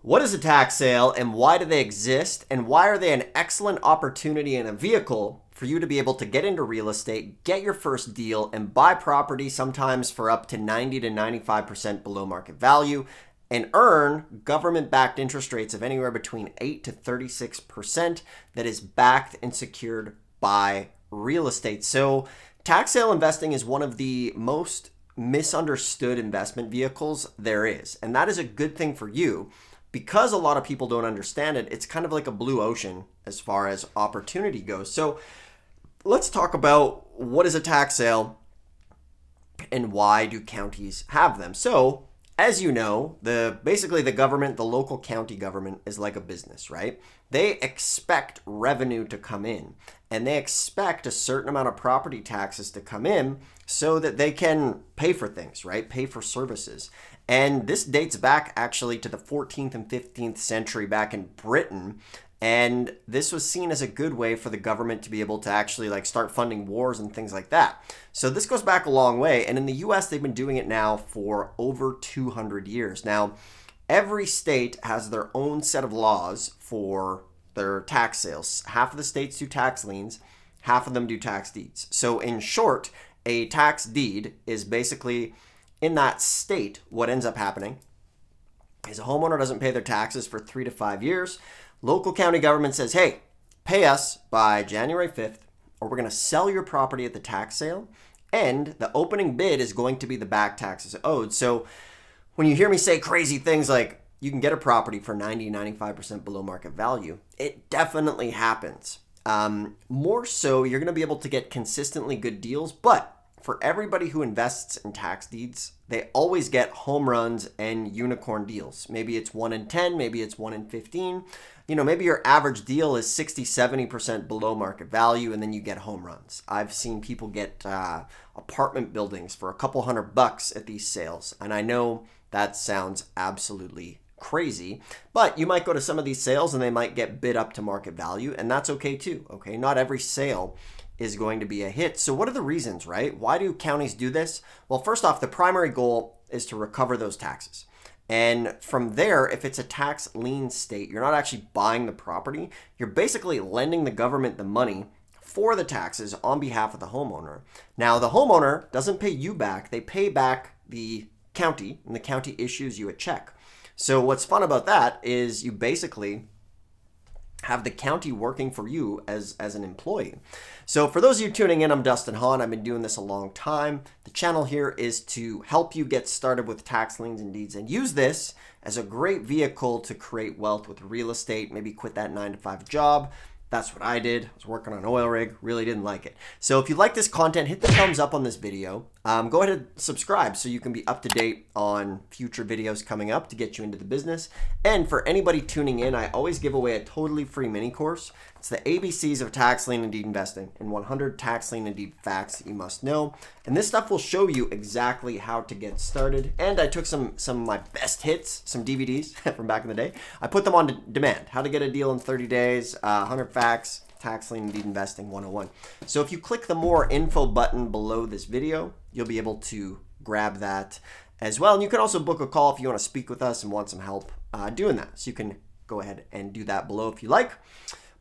What is a tax sale and why do they exist? And why are they an excellent opportunity and a vehicle for you to be able to get into real estate, get your first deal, and buy property sometimes for up to 90 to 95% below market value and earn government-backed interest rates of anywhere between 8 to 36% that is backed and secured by real estate. So tax sale investing is one of the most misunderstood investment vehicles there is. And that is a good thing for you because a lot of people don't understand it. It's kind of like a blue ocean as far as opportunity goes. So let's talk about what is a tax sale and why do counties have them. So as you know, basically the government, the local county government is like a business, right? They expect revenue to come in and they expect a certain amount of property taxes to come in so that they can pay for things, right? Pay for services. And this dates back actually to the 14th and 15th century back in Britain. And this was seen as a good way for the government to be able to actually like start funding wars and things like that. So this goes back a long way. And in the US, they've been doing it now for over 200 years. Now, every state has their own set of laws for their tax sales. Half of the states do tax liens, half of them do tax deeds. So in short, a tax deed is basically in that state, what ends up happening is a homeowner doesn't pay their taxes for 3 to 5 years. Local county government says, hey, pay us by January 5th, or we're going to sell your property at the tax sale. And the opening bid is going to be the back taxes owed. So when you hear me say crazy things like you can get a property for 90, 95% below market value, it definitely happens. More so, you're going to be able to get consistently good deals, but for everybody who invests in tax deeds, they always get home runs and unicorn deals. Maybe it's 1 in 10, maybe it's 1 in 15. You know, maybe your average deal is 60, 70% below market value, and then you get home runs. I've seen people get apartment buildings for a couple $100 at these sales. And I know that sounds absolutely crazy, but you might go to some of these sales and they might get bid up to market value, and that's okay too, okay? Not every sale is going to be a hit. So what are the reasons, right? Why do counties do this? Well, first off, the primary goal is to recover those taxes. And from there, if it's a tax lien state, you're not actually buying the property. You're basically lending the government the money for the taxes on behalf of the homeowner. Now, the homeowner doesn't pay you back. They pay back the county, and the county issues you a check. So what's fun about that is you basically have the county working for you as an employee. So for those of you tuning in, I'm Dustin Hahn. I've been doing this a long time. The channel here is to help you get started with tax liens and deeds and use this as a great vehicle to create wealth with real estate, maybe quit that 9-to-5 job. That's what I did. I was working on an oil rig, really didn't like it. So if you like this content, hit the thumbs up on this video. Go ahead and subscribe so you can be up to date on future videos coming up to get you into the business. And for anybody tuning in, I always give away a totally free mini course. It's the ABCs of tax lien and deed investing and 100 tax lien and deed facts that you must know. And this stuff will show you exactly how to get started. And I took some of my best hits, some DVDs from back in the day. I put them on demand. How to get a deal in 30 days, 100 facts, Tax Lien Deed Investing 101. So if you click the more info button below this video, you'll be able to grab that as well. And you can also book a call if you want to speak with us and want some help doing that. So you can go ahead and do that below if you like.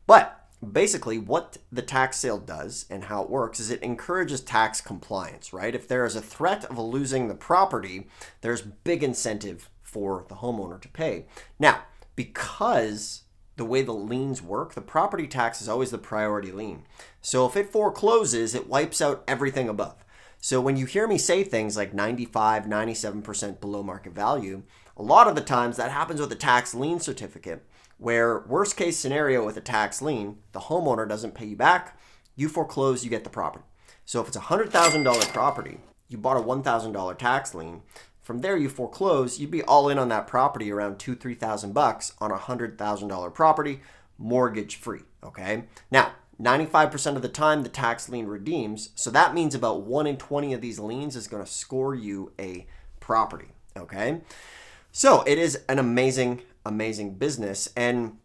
But basically what the tax sale does and how it works is it encourages tax compliance, right? If there is a threat of losing the property, there's big incentive for the homeowner to pay. Now, because the way the liens work, the property tax is always the priority lien. So if it forecloses, it wipes out everything above. So when you hear me say things like 95, 97% below market value, a lot of the times that happens with a tax lien certificate, where worst case scenario with a tax lien, the homeowner doesn't pay you back, you foreclose, you get the property. So if it's a $100,000 property, you bought a $1,000 tax lien, from there you foreclose, you'd be all in on that property around $2,000-3,000 on a $100,000 property, mortgage free, okay? Now, 95% of the time the tax lien redeems, so that means about 1 in 20 of these liens is going to score you a property, okay? So it is an amazing business, and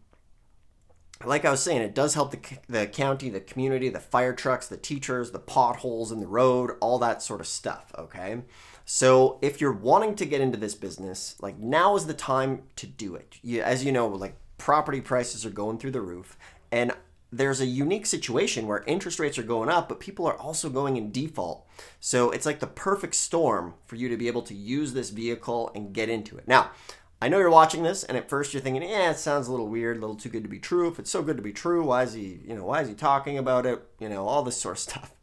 like I was saying, it does help the county, the community, the fire trucks, the teachers, the potholes in the road, all that sort of stuff, okay? So if you're wanting to get into this business, like now is the time to do it. As you know, like property prices are going through the roof, and there's a unique situation where interest rates are going up, but people are also going in default. So it's like the perfect storm for you to be able to use this vehicle and get into it. Now, I know you're watching this, and at first you're thinking, it sounds a little weird, a little too good to be true. If it's so good to be true, why is he talking about it? All this sort of stuff.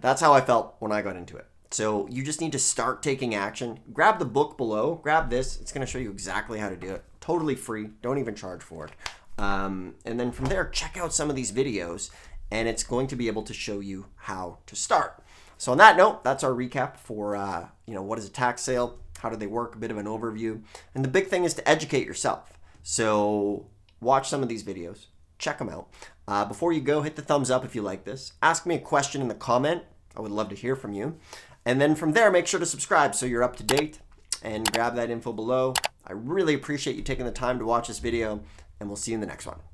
That's how I felt when I got into it. So you just need to start taking action. Grab the book below, grab this. It's going to show you exactly how to do it. Totally free. Don't even charge for it. And then from there, check out some of these videos, and it's going to be able to show you how to start. So on that note, that's our recap for, what is a tax sale? How do they work? A bit of an overview. And the big thing is to educate yourself. So watch some of these videos. Check them out. Before you go, hit the thumbs up if you like this. Ask me a question in the comment. I would love to hear from you. And then from there, make sure to subscribe so you're up to date and grab that info below. I really appreciate you taking the time to watch this video, and we'll see you in the next one.